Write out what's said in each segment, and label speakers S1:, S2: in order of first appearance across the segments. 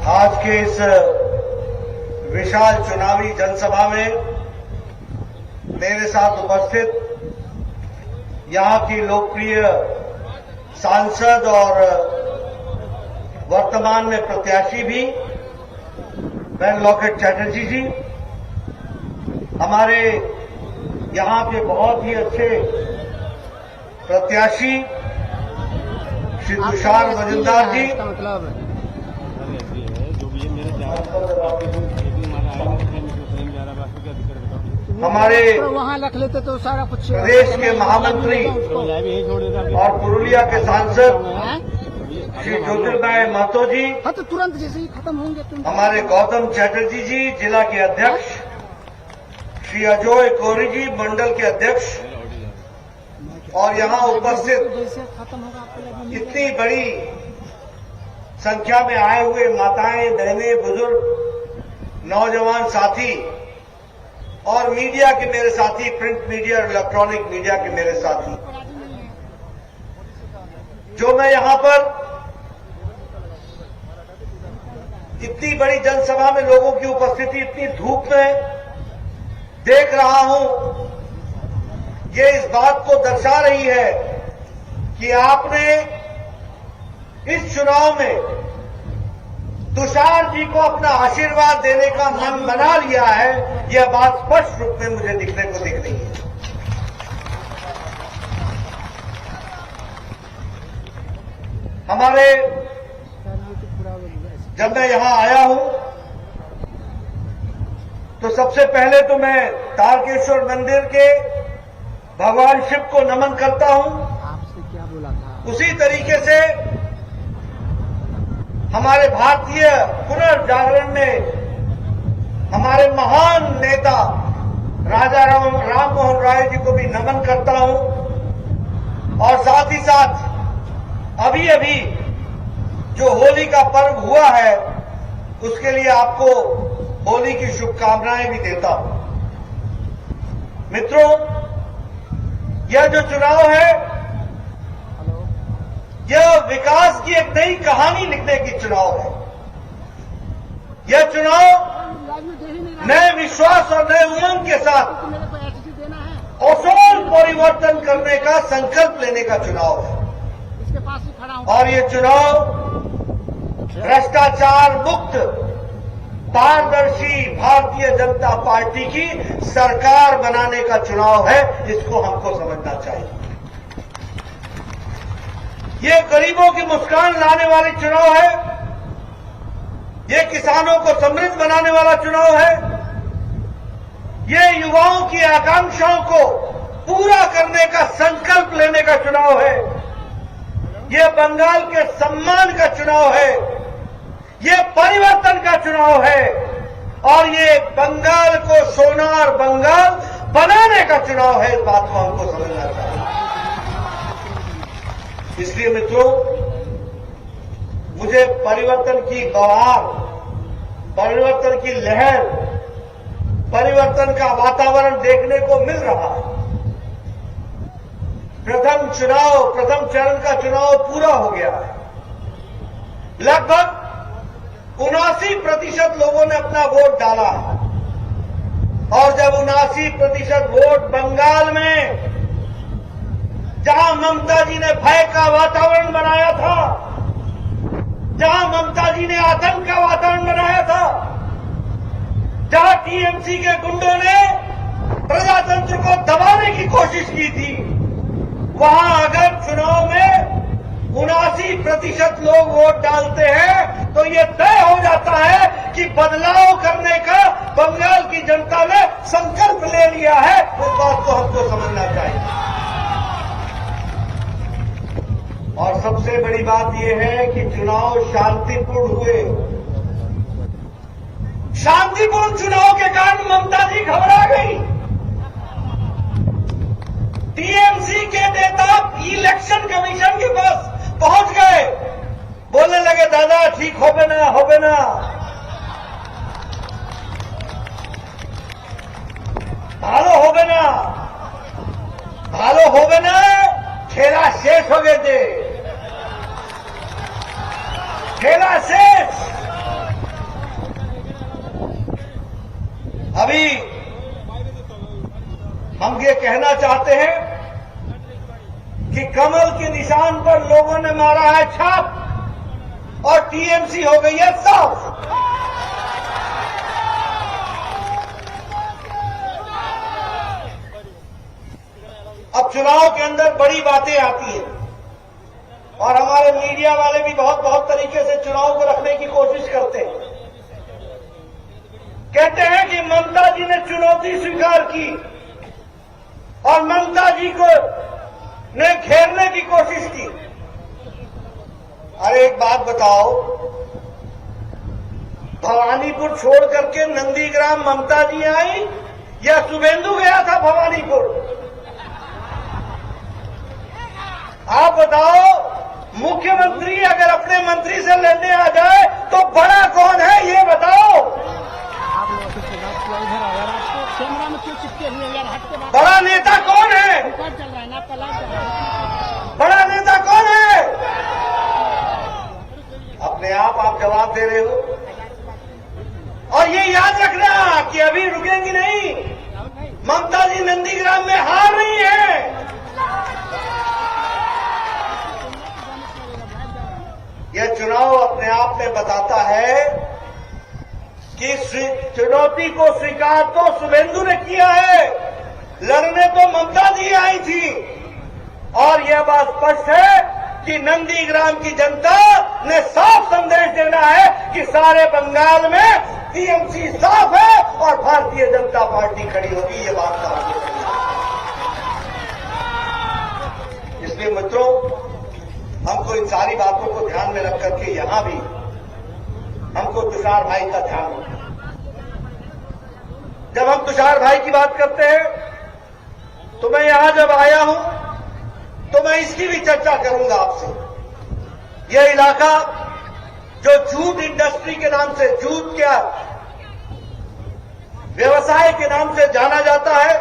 S1: आज के इस विशाल चुनावी जनसभा में मेरे साथ उपस्थित यहां की लोकप्रिय सांसद और वर्तमान में प्रत्याशी भी बहन लॉकेट चैटर्जी जी, हमारे यहां के बहुत ही अच्छे प्रत्याशी श्री तुषार मजुमदार जी, हमारे
S2: वहाँ रख लेते तो सारा कुछ
S1: प्रदेश के महामंत्री और पुरुलिया के सांसद श्री ज्योतिर्मय महतो जी,
S2: हाँ तो तुरंत जैसे ही खत्म होंगे
S1: हमारे गौतम चैटर्जी जी जिला के अध्यक्ष, श्री अजय कोरी जी मंडल के अध्यक्ष, और यहां उपस्थित
S2: जैसे खत्म होगा आपको
S1: इतनी बड़ी संख्या में आए हुए माताएं, बहनें, बुजुर्ग, नौजवान साथी और मीडिया के मेरे साथी, प्रिंट मीडिया और इलेक्ट्रॉनिक मीडिया के मेरे साथी, जो मैं यहां पर इतनी बड़ी जनसभा में लोगों की उपस्थिति इतनी धूप में देख रहा हूं, ये इस बात को दर्शा रही है कि आपने इस चुनाव में तुषार जी को अपना आशीर्वाद देने का मन बना लिया है। यह बात स्पष्ट रूप में मुझे दिख रही है। हमारे जब मैं यहां आया हूं तो सबसे पहले तो मैं तारकेश्वर मंदिर के भगवान शिव को नमन करता हूं।
S2: आपसे क्या बोला था?
S1: उसी तरीके से हमारे भारतीय पुनर्जागरण में हमारे महान नेता राजा राम मोहन राय जी को भी नमन करता हूं, और साथ ही साथ अभी अभी जो होली का पर्व हुआ है उसके लिए आपको होली की शुभकामनाएं भी देता हूं। मित्रों, यह जो चुनाव है यह विकास की एक नई कहानी लिखने की चुनाव है। यह चुनाव नए विश्वास और नए उमंग के साथ
S2: मेरे को एटीट्यूड देना है,
S1: असूल परिवर्तन करने का संकल्प लेने का चुनाव है।
S2: इसके पास ही खड़ा हूं।
S1: और ये चुनाव भ्रष्टाचार मुक्त पारदर्शी भारतीय जनता पार्टी की सरकार बनाने का चुनाव है। इसको हमको समझना चाहिए। ये गरीबों की मुस्कान लाने वाली चुनाव है। ये किसानों को समृद्ध बनाने वाला चुनाव है। ये युवाओं की आकांक्षाओं को पूरा करने का संकल्प लेने का चुनाव है। ये बंगाल के सम्मान का चुनाव है। ये परिवर्तन का चुनाव है। और ये बंगाल को सोनार बंगाल बनाने का चुनाव है। इस बात को हमको समझना चाहिए। इसलिए मित्रों, मुझे परिवर्तन की बहार, परिवर्तन की लहर, परिवर्तन का वातावरण देखने को मिल रहा है। प्रथम चरण का चुनाव पूरा हो गया है। लगभग 79% लोगों ने अपना वोट डाला है। और जब 79% वोट बंगाल में, जहां ममता जी ने भय का वातावरण बनाया था, जहां ममता जी ने आतंक का वातावरण बनाया था, जहां टीएमसी के गुंडों ने प्रजातंत्र को दबाने की कोशिश की थी, वहां अगर चुनाव में 79% लोग वोट डालते हैं तो ये तय हो जाता है कि बदलाव करने का बंगाल की जनता ने संकल्प ले लिया है। उस बात को हमको समझना चाहिए। और सबसे बड़ी बात यह है कि चुनाव शांतिपूर्ण हुए। शांतिपूर्ण चुनाव के कारण ममता जी घबरा गई। टीएमसी के नेता इलेक्शन कमीशन के पास पहुंच गए, बोलने लगे दादा ठीक होबे ना, ভালো হবে না, খেলা শেষ हो गए थे, खेला शेष। ये कहना चाहते हैं कि कमल के निशान पर लोगों ने मारा है छाप और टीएमसी हो गई है साफ। अब चुनाव के अंदर बड़ी बातें आती हैं और हमारे मीडिया वाले भी बहुत बहुत तरीके से चुनाव को रखने की कोशिश करते हैं। कहते हैं कि ममता जी ने चुनौती स्वीकार की और ममता जी को ने घेरने की कोशिश की। अरे एक बात बताओ, भवानीपुर छोड़ करके नंदीग्राम ममता जी आई या शुभेंदु गया था भवानीपुर? आप बताओ, मुख्यमंत्री अगर अपने मंत्री से लड़ने आ जाए तो बड़ा कौन है ये बताओ?
S2: आप लोगों से बात किया, इधर आओ यार, आपको कैमरा में क्यों चिपके हुए यार? हट के बात।
S1: बड़ा नेता कौन है?
S2: रिकॉर्ड चल रहा है ना, आपका लाइव चल रहा है।
S1: बड़ा नेता कौन है? अपने आप जवाब दे रहे हो। और ये याद रखना कि अभी रुकेंगी नहीं। ममता जी नंदीग्राम में हार रही है। यह चुनाव अपने आप में बताता है कि चुनौती को स्वीकार तो शुभेंदु ने किया है, लड़ने तो ममता जी आई थी। और यह बात स्पष्ट है कि नंदीग्राम की जनता ने साफ संदेश देना है कि सारे बंगाल में टीएमसी साफ है और भारतीय जनता पार्टी खड़ी होगी। ये बात साफ है। इसलिए मित्रों, हमको इन सारी बातों को ध्यान में रख करके यहां भी हमको तुषार भाई का ध्यान रखना। जब हम तुषार भाई की बात करते हैं तो मैं यहां जब आया हूं तो मैं इसकी भी चर्चा करूंगा आपसे। यह इलाका जो जूट इंडस्ट्री के नाम से, जूट क्या व्यवसाय के नाम से जाना जाता है,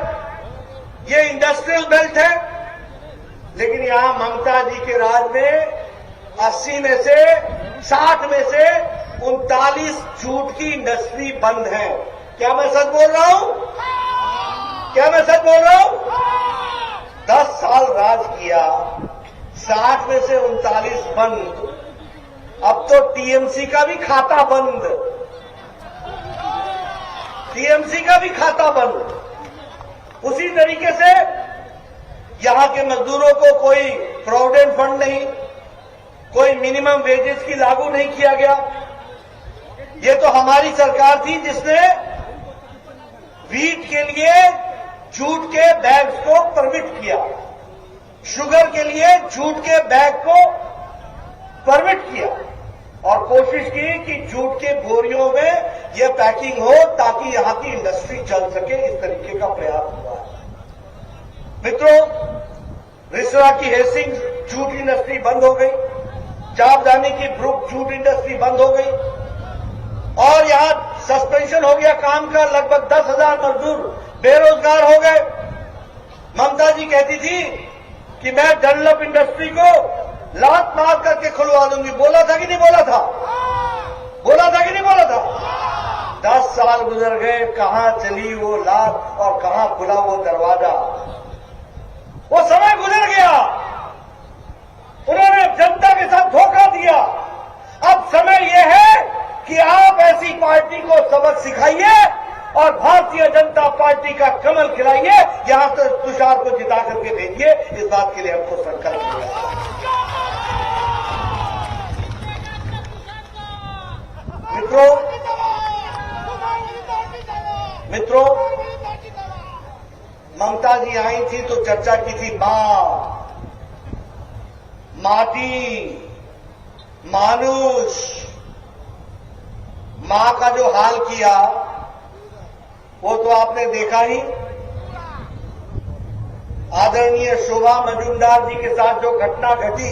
S1: यह इंडस्ट्रियल बेल्ट है। लेकिन यहां ममता जी के राज में 80 में से 60 में से 39 जूट की इंडस्ट्री बंद है। क्या मैं सच बोल रहा हूं? क्या मैं सच बोल रहा हूं? 10 साल राज किया, 60 में से 39 बंद। अब तो टीएमसी का भी खाता बंद, टीएमसी का भी खाता बंद। उसी तरीके से यहां के मजदूरों को कोई प्रोविडेंट फंड नहीं, कोई मिनिमम वेजेस की लागू नहीं किया गया। ये तो हमारी सरकार थी जिसने वीट के लिए जूट के बैग्स को परमिट किया, शुगर के लिए जूट के बैग को परमिट किया और कोशिश की कि जूट के बोरियों में यह पैकिंग हो ताकि यहां की इंडस्ट्री चल सके। इस तरीके का प्रयास हुआ है। मित्रों, रिसरा की हेसिंग जूट इंडस्ट्री बंद हो गई, चापदानी की ब्रुक जूट इंडस्ट्री बंद हो गई और यहां सस्पेंशन हो गया काम का। लगभग 10,000 मजदूर बेरोजगार हो गए। ममता जी कहती थी कि मैं डनलप इंडस्ट्री को लात मार करके खुलवा दूंगी। बोला था कि नहीं बोला था? बोला था कि नहीं बोला था? 10 साल गुजर गए, कहां चली वो लात और कहां खुला वो दरवाजा? वो समय गुजर गया। उन्होंने जनता के साथ धोखा दिया। अब समय यह है कि आप ऐसी पार्टी को सबक सिखाइए और भारतीय जनता पार्टी का कमल खिलाइए। यहां से तुषार को जिता करके भेजिए। इस बात के लिए हमको संकल्प लिया। मित्रों, ममता जी आई थी तो चर्चा की थी मां, माटी, मानुष। मां का जो हाल किया वो तो आपने देखा ही। आदरणीय शोभा मजुमदार जी के साथ जो घटना घटी,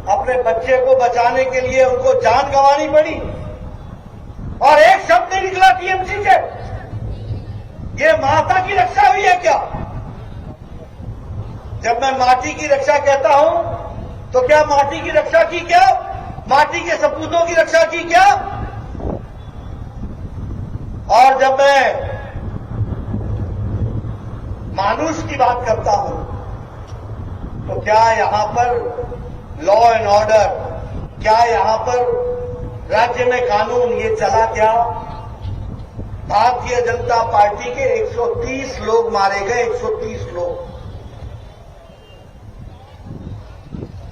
S1: अपने बच्चे को बचाने के लिए उनको जान गंवानी पड़ी और एक शब्द नहीं निकला टीएमसी से। ये माता की रक्षा हुई है क्या? जब मैं माटी की रक्षा कहता हूं तो क्या माटी की रक्षा की? क्या माटी के सपूतों की रक्षा की? क्या? और जब मैं मानुष की बात करता हूं, तो क्या यहां पर लॉ एंड ऑर्डर, क्या यहां पर राज्य में कानून ये चला क्या? भारतीय जनता पार्टी के 130 लोग मारे गए, 130 लोग।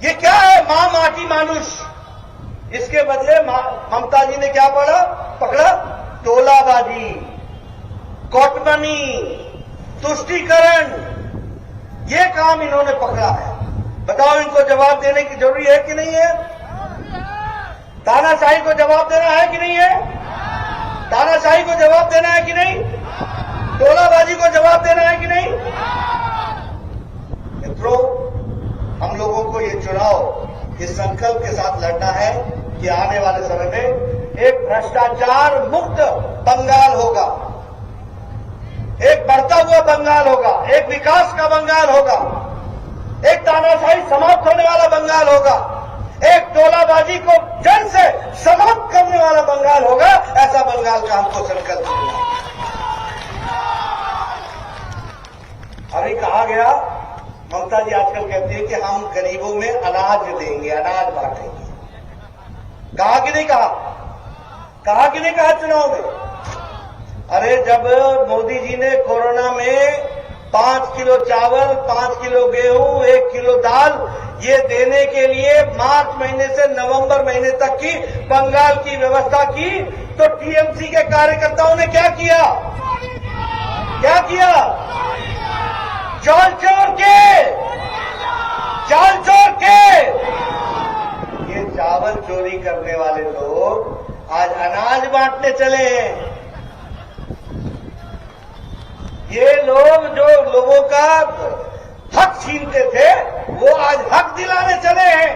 S1: ये क्या है? मां माटी मानुष। इसके बदले ममता जी ने क्या पकड़ा? टोलाबाजी, कोटमनी, तुष्टीकरण, ये काम इन्होंने पकड़ा है। बताओ, इनको जवाब देने की जरूरी है कि नहीं है? तानाशाही को जवाब देना है कि नहीं है? तानाशाही को जवाब देना है कि नहीं? टोलाबाजी को जवाब देना है कि नहीं? मित्रों, हम लोगों को ये चुनाव इस संकल्प के साथ लड़ना है कि आने वाले समय में एक भ्रष्टाचार मुक्त बंगाल होगा, एक बढ़ता हुआ बंगाल होगा, एक विकास का बंगाल होगा, एक तानाशाही समाप्त होने वाला बंगाल होगा, एक टोलाबाजी को जड़ से समाप्त करने वाला बंगाल होगा। ऐसा बंगाल का हमको संकल्प लेना है। अभी कहा गया, ममता जी आजकल कहती है कि हम गरीबों में अनाज देंगे, अनाज बांटेंगे। कहा कि नहीं कहा? कहा कि नहीं कहा चुनाव में? अरे जब मोदी जी ने कोरोना में 5 किलो चावल, 5 किलो गेहूं, 1 किलो दाल ये देने के लिए मार्च महीने से नवंबर महीने तक की बंगाल की व्यवस्था की, तो टीएमसी के कार्यकर्ताओं ने क्या किया? क्या किया? चाल चोर के, चाल चोर के। ये चावल चोरी करने वाले लोग आज अनाज बांटने चले हैं। ये लोग जो लोगों का हक छीनते थे, वो आज हक दिलाने चले हैं।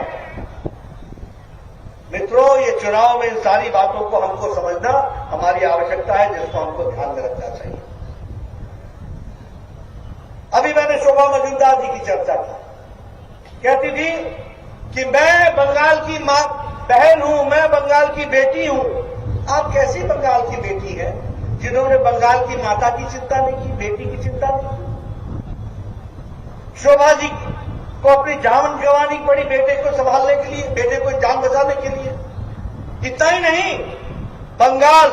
S1: मित्रों, ये चुनाव में इन सारी बातों को हमको समझना हमारी आवश्यकता है, जिसको हमको ध्यान में रखना चाहिए। अभी मैंने शोभा मजूमदार जी की चर्चा की। कहती थी कि मैं बंगाल की मां बहन हूं, मैं बंगाल की बेटी हूं। आप कैसी बंगाल की बेटी है जिन्होंने बंगाल की माता की चिंता नहीं की, बेटी की चिंता नहीं की? शोभा जी को अपनी जान गंवानी पड़ी बेटे को संभालने के लिए, बेटे को जान बचाने के लिए। इतना ही नहीं, बंगाल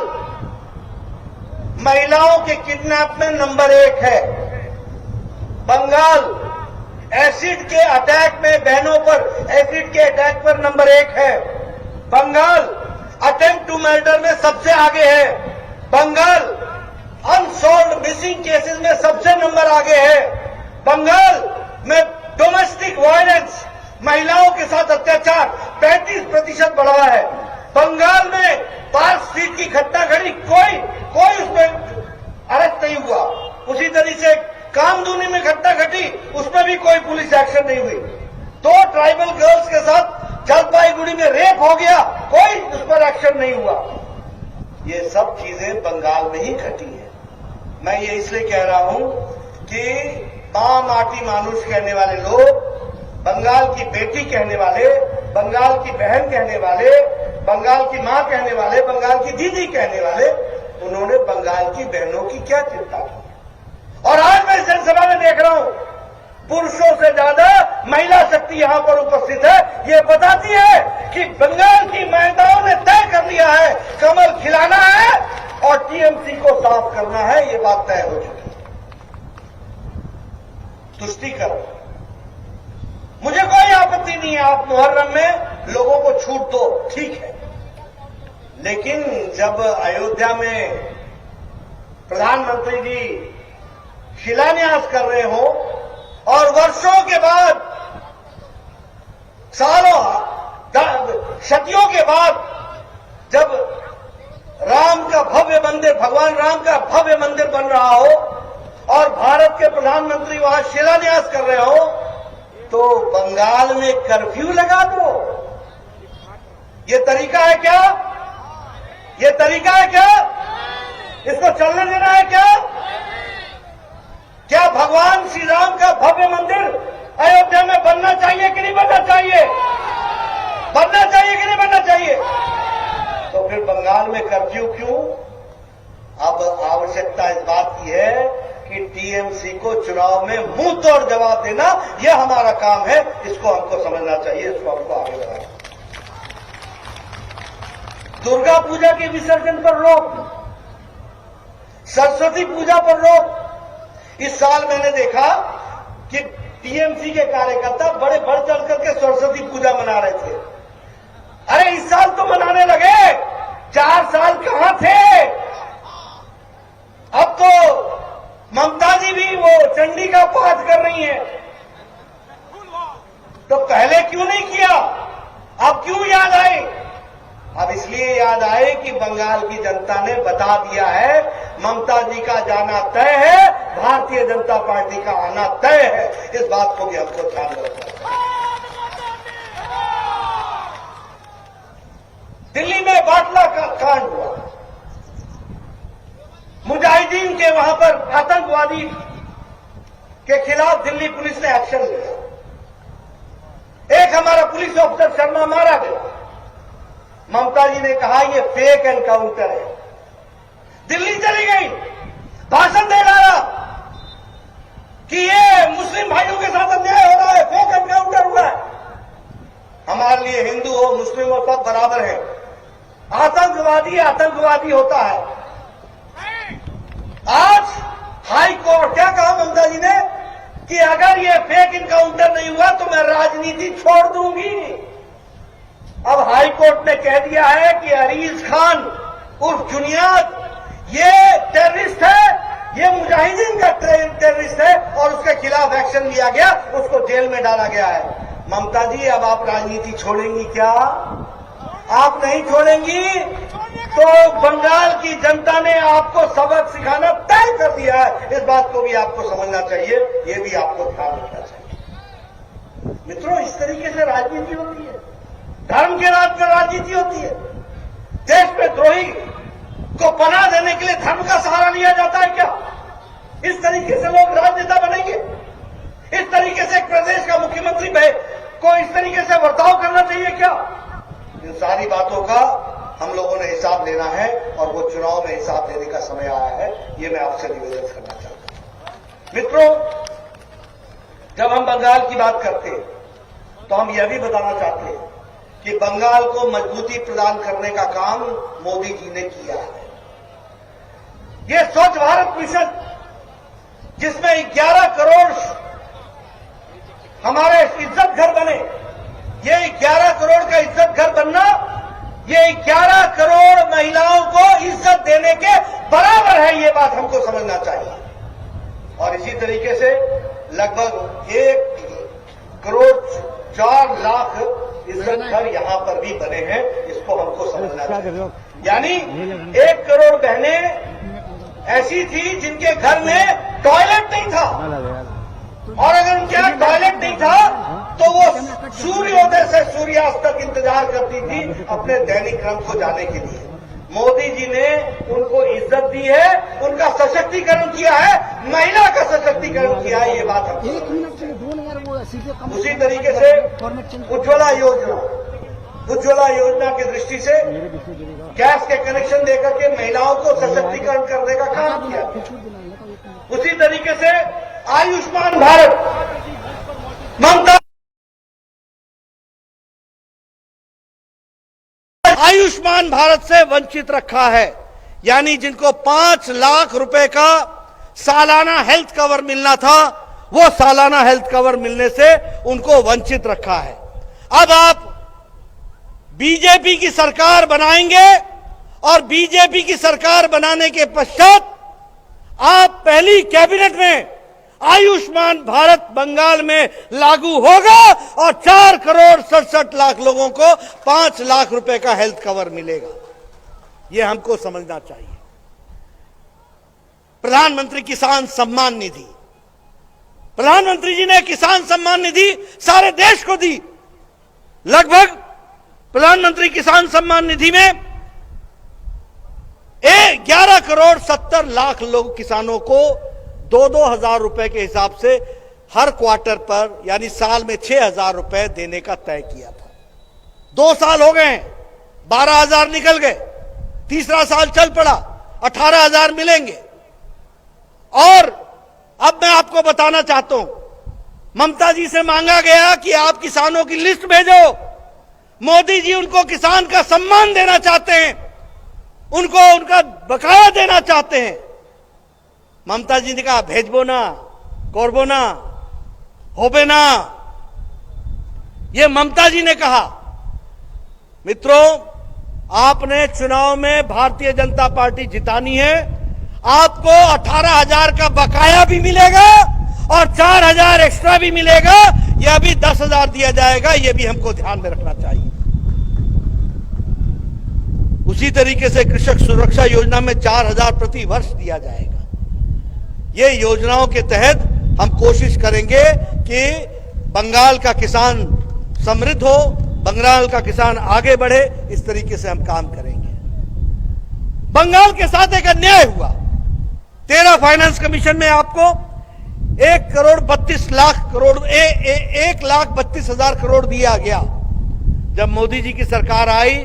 S1: महिलाओं के किडनैप में नंबर 1 है। बंगाल एसिड के अटैक में, बहनों पर एसिड के अटैक पर नंबर 1 है। बंगाल अटेम्प्ट टू मर्डर में सबसे आगे है। बंगाल अनसॉल्व्ड मिसिंग केसेस में सबसे नंबर आगे है। बंगाल में डोमेस्टिक वायलेंस, महिलाओं के साथ अत्याचार 35% बढ़ा है। बंगाल में पार्क स्ट्रीट की घटना घड़ी, कोई उसमें अरेस्ट नहीं हुआ। उसी तरीके से कामदूनी में घटना घटी, उसमें भी कोई पुलिस एक्शन नहीं हुई। 2 ट्राइबल गर्ल्स के साथ जलपाईगुड़ी में रेप हो गया, कोई उस पर एक्शन नहीं हुआ। ये सब चीजें बंगाल में ही घटी है। मैं ये इसलिए कह रहा हूं कि मां माटी मानुष कहने वाले लोग, बंगाल की बेटी कहने वाले, बंगाल की बहन कहने वाले, बंगाल की मां कहने वाले, बंगाल की दीदी कहने वाले, उन्होंने बंगाल की बहनों की क्या चिंता की? और आज मैं जनसभा में देख रहा हूं, पुरुषों से ज्यादा महिला शक्ति यहां पर उपस्थित है। ये बताती है कि बंगाल की महिलाओं ने तय कर लिया है, कमल खिलाना है और टीएमसी को साफ करना है। ये बात तय हो चुकी है। तुष्टीकरण, मुझे कोई आपत्ति नहीं है, आप मुहर्रम में लोगों को छूट दो, ठीक है। लेकिन जब अयोध्या में प्रधानमंत्री जी शिलान्यास कर रहे हो और वर्षों के बाद, सालों, सदियों के बाद जब राम का भव्य मंदिर, भगवान राम का भव्य मंदिर बन रहा हो और भारत के प्रधानमंत्री वहां शिलान्यास कर रहे हो, तो बंगाल में कर्फ्यू लगा दो। ये तरीका है क्या? ये तरीका है क्या? इसको चलने देना है क्या? क्या भगवान श्री राम का भव्य मंदिर अयोध्या में बनना चाहिए कि नहीं बनना चाहिए? बनना चाहिए कि नहीं बनना चाहिए? तो फिर बंगाल में कर्फ्यू क्यों? अब आवश्यकता इस बात की है कि टीएमसी को चुनाव में मुंह तोड़ जवाब देना, यह हमारा काम है। इसको हमको समझना चाहिए, इसको हमको आगे बढ़ाना। दुर्गा पूजा के विसर्जन पर रोक, सरस्वती पूजा पर रोक। इस साल मैंने देखा कि टीएमसी के कार्यकर्ता बड़े बढ़ चढ़ करके सरस्वती पूजा मना रहे थे। अरे इस साल तो मनाने लगे, 4 साल कहां थे? अब तो ममता जी भी वो चंडी का पाठ कर रही हैं, तो पहले क्यों नहीं किया? अब क्यों याद आए? अब इसलिए याद आए कि बंगाल की जनता ने बता दिया है ममता जी का जाना तय है, भारतीय जनता पार्टी का आना तय है। इस बात को भी हमको ध्यान रखना है। दिल्ली में बाटला का कांड हुआ, मुजाहिदीन के वहां पर आतंकवादी के खिलाफ दिल्ली पुलिस ने एक्शन लिया। एक हमारा पुलिस ऑफिसर शर्मा मारा गया। ममता जी ने कहा यह फेक एनकाउंटर है। दिल्ली चली गई, भाषण दे डाला कि ये मुस्लिम भाइयों के साथ अन्याय हो रहा है, फेक एनकाउंटर हुआ है। हमारे लिए हिंदू हो मुस्लिम हो सब बराबर है। आतंकवादी आतंकवादी होता है। आज हाई कोर्ट क्या कहा ममता जी ने कि अगर ये फेक इनकाउंटर नहीं हुआ तो मैं राजनीति छोड़ दूंगी। अब हाई कोर्ट ने कह दिया है कि अरीज खान उर्फ जुनियाद ये टेररिस्ट है, ये मुजाहिदीन का टेररिस्ट है और उसके खिलाफ एक्शन लिया गया, उसको जेल में डाला गया है। ममता जी अब आप राजनीति छोड़ेंगी क्या? आप नहीं छोड़ेंगी तो बंगाल की जनता ने आपको सबक सिखाना तय कर दिया है। इस बात को भी आपको समझना चाहिए, ये भी आपको ध्यान रखना चाहिए। मित्रों, इस तरीके से राजनीति होती है, धर्म के नाम पर राजनीति होती है। देश में द्रोही को पनाह देने के लिए धर्म का सहारा लिया जाता है क्या? इस तरीके से लोग राजनेता बनेंगे? इस तरीके से एक प्रदेश का मुख्यमंत्री को इस तरीके से बर्ताव करना चाहिए क्या? इन सारी बातों का हम लोगों ने हिसाब लेना है और वो चुनाव में हिसाब देने का समय आया है, ये मैं आपसे निवेदन करना चाहता हूं। मित्रों, जब हम बंगाल की बात करते हैं तो हम यह भी बताना चाहते हैं कि बंगाल को मजबूती प्रदान करने का काम मोदी जी ने किया है। ये स्वच्छ भारत मिशन जिसमें 11 करोड़ हमारे इज्जत घर बने, ये 11 करोड़ का इज्जत घर बनना ये 11 करोड़ महिलाओं को इज्जत देने के बराबर है, ये बात हमको समझना चाहिए। और इसी तरीके से लगभग 1 करोड़ 4 लाख इज्जत घर यहां पर भी बने हैं, इसको हमको समझना चाहिए। यानी 1 करोड़ बहनें ऐसी थी जिनके घर में टॉयलेट नहीं था, और अगर उनके यहाँ टॉयलेट नहीं था तो वो सूर्योदय से सूर्यास्त तक इंतजार करती थी अपने दैनिक क्रम को जाने के लिए। मोदी जी ने उनको इज्जत दी है, उनका सशक्तिकरण किया है, महिला का सशक्तिकरण किया है, ये बात हम। उसी तरीके से उज्ज्वला योजना की दृष्टि से गैस के कनेक्शन देकर के महिलाओं को सशक्तिकरण करने का काम किया। उसी तरीके से आयुष्मान भारत ममता आयुष्मान भारत से वंचित रखा है, यानी जिनको 5 लाख रुपए का सालाना हेल्थ कवर मिलना था, वो सालाना हेल्थ कवर मिलने से उनको वंचित रखा है। अब आप बीजेपी की सरकार बनाएंगे और बीजेपी की सरकार बनाने के पश्चात आप पहली कैबिनेट में आयुष्मान भारत बंगाल में लागू होगा और 4 करोड़ 67 लाख लोगों को 5 लाख रुपए का हेल्थ कवर मिलेगा। यह हमको समझना चाहिए। प्रधानमंत्री किसान सम्मान निधि, प्रधानमंत्री जी ने किसान सम्मान निधि सारे देश को दी। लगभग प्रधानमंत्री किसान सम्मान निधि में 11 करोड़ 70 लाख लोग किसानों को 2-2 हजार रुपए के हिसाब से हर क्वार्टर पर यानी साल में 6,000 रुपए देने का तय किया था। 2 साल हो गए, 12,000 निकल गए, तीसरा साल चल पड़ा, 18,000 मिलेंगे। और अब मैं आपको बताना चाहता हूं, ममता जी से मांगा गया कि आप किसानों की लिस्ट भेजो। मोदी जी उनको किसान का सम्मान देना चाहते हैं, उनको उनका बकाया देना चाहते हैं। ममता जी ने कहा भेजबो ना, करबो ना, होबे ना। ये ममता जी ने कहा। मित्रों, आपने चुनाव में भारतीय जनता पार्टी जितानी है, आपको 18,000 का बकाया भी मिलेगा और 4,000 एक्स्ट्रा भी मिलेगा। यह भी 10,000 दिया जाएगा, यह भी हमको ध्यान में रखना चाहिए। उसी तरीके से कृषक सुरक्षा योजना में 4,000 प्रति वर्ष दिया जाएगा। ये योजनाओं के तहत हम कोशिश करेंगे कि बंगाल का किसान समृद्ध हो, बंगाल का किसान आगे बढ़े। इस तरीके से हम काम करेंगे। बंगाल के साथ एक अन्याय हुआ। 13 फाइनेंस कमीशन में आपको 1,32,00,000 करोड़ दिया गया। जब मोदी जी की सरकार आई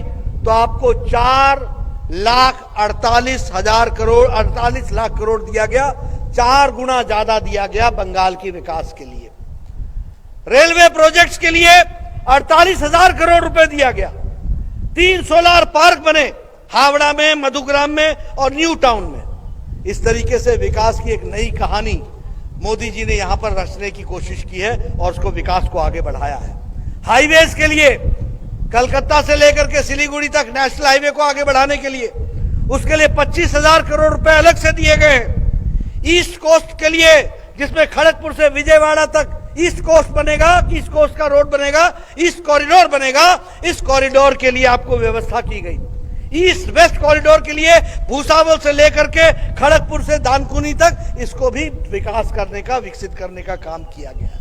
S1: तो आपको 4,48,000 करोड़ दिया गया। 4 गुना ज्यादा दिया गया बंगाल की विकास के लिए। रेलवे प्रोजेक्ट्स के लिए 48,000 करोड़ रुपए दिया गया। 3 सोलार पार्क बने हावड़ा में, मधुग्राम में और न्यू टाउन में। इस तरीके से विकास की एक नई कहानी मोदी जी ने यहां पर रचने की कोशिश की है और उसको विकास को आगे बढ़ाया है। हाईवेज के लिए कलकत्ता से लेकर के सिलीगुड़ी तक नेशनल हाईवे को आगे बढ़ाने के लिए उसके लिए 25,000 करोड़ रुपए अलग से दिए गए हैं। ईस्ट कोस्ट के लिए, जिसमें खड़गपुर से विजयवाड़ा तक ईस्ट कोस्ट बनेगा, ईस्ट कोस्ट का रोड बनेगा, ईस्ट कॉरिडोर बनेगा। इस कॉरिडोर के लिए आपको व्यवस्था की गई। ईस्ट वेस्ट कॉरिडोर के लिए भूसावल से लेकर के खड़गपुर से दानकुनी तक इसको भी विकास करने का, विकसित करने का काम किया गया।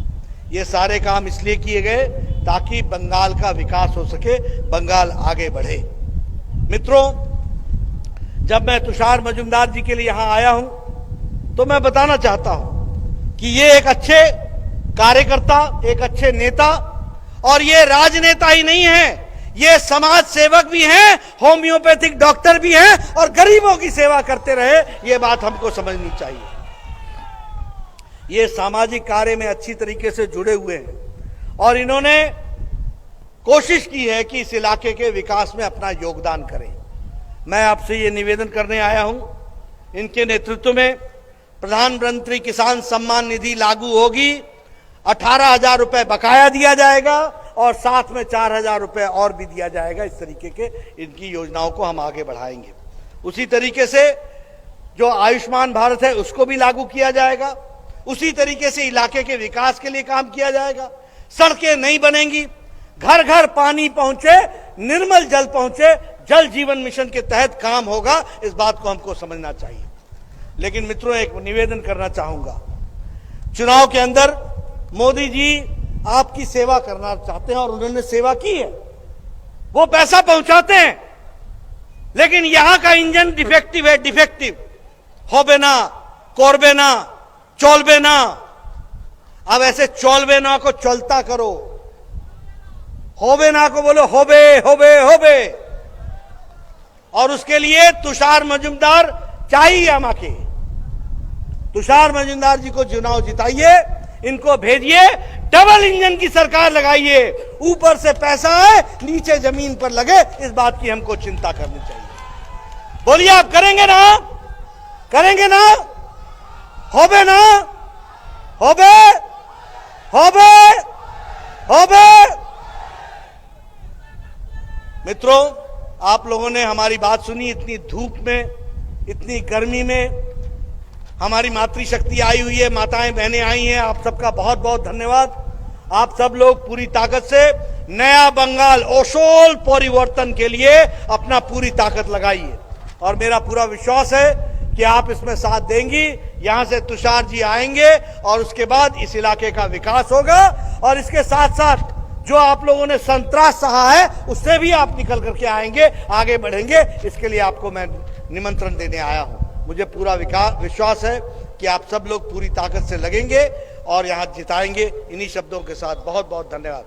S1: ये सारे काम इसलिए किए गए ताकि बंगाल का विकास हो सके, बंगाल आगे बढ़े। मित्रों, जब मैं तुषार मजूमदार जी के लिए यहां आया हूं तो मैं बताना चाहता हूं कि ये एक अच्छे कार्यकर्ता, एक अच्छे नेता, और ये राजनेता ही नहीं है, ये समाज सेवक भी हैं, होम्योपैथिक डॉक्टर भी हैं और गरीबों की सेवा करते रहे। ये बात हमको समझनी चाहिए। ये सामाजिक कार्य में अच्छी तरीके से जुड़े हुए हैं और इन्होंने कोशिश की है कि इस इलाके के विकास में अपना योगदान करें। मैं आपसे ये निवेदन करने आया हूं, इनके नेतृत्व में प्रधानमंत्री किसान सम्मान निधि लागू होगी। 18,000 रुपए बकाया दिया जाएगा और साथ में 4,000 रुपए और भी दिया जाएगा। इस तरीके के इनकी योजनाओं को हम आगे बढ़ाएंगे। उसी तरीके से जो आयुष्मान भारत है उसको भी लागू किया जाएगा। उसी तरीके से इलाके के विकास के लिए काम किया जाएगा। सड़कें नहीं बनेंगी, घर घर पानी पहुंचे, निर्मल जल पहुंचे, जल जीवन मिशन के तहत काम होगा। इस बात को हमको समझना चाहिए। लेकिन मित्रों, एक निवेदन करना चाहूंगा। चुनाव के अंदर मोदी जी आपकी सेवा करना चाहते हैं और उन्होंने सेवा की है, वो पैसा पहुंचाते हैं, लेकिन यहां का इंजन डिफेक्टिव है। डिफेक्टिव होबे ना, कोरबे ना, चौलबे ना। अब ऐसे चौलबे ना को चलता करो, होबे ना को बोलो होबे होबे होबे। और उसके लिए तुषार मजूमदार चाहिए। हमारे तुषार मजूमदार जी को चुनाव जिताइए, इनको भेजिए, डबल इंजन की सरकार लगाइए। ऊपर से पैसा है, नीचे जमीन पर लगे, इस बात की हमको चिंता करनी चाहिए। बोलिए, आप करेंगे ना? करेंगे ना? होबे ना? होबे होबे होबे। मित्रों, आप लोगों ने हमारी बात सुनी। इतनी धूप में, इतनी गर्मी में हमारी मातृशक्ति आई हुई है, माताएं बहनें आई हैं। आप सबका बहुत बहुत धन्यवाद। आप सब लोग पूरी ताकत से नया बंगाल, ओशोल परिवर्तन के लिए अपना पूरी ताकत लगाइए और मेरा पूरा विश्वास है कि आप इसमें साथ देंगी। यहां से तुषार जी आएंगे और उसके बाद इस इलाके का विकास होगा। और इसके साथ साथ जो आप लोगों ने संतरास सहा है, उससे भी आप निकल करके आएंगे, आगे बढ़ेंगे। इसके लिए आपको मैं निमंत्रण देने आया हूं। मुझे पूरा विश्वास है कि आप सब लोग पूरी ताकत से लगेंगे और यहां जिताएंगे। इन्हीं शब्दों के साथ बहुत बहुत धन्यवाद।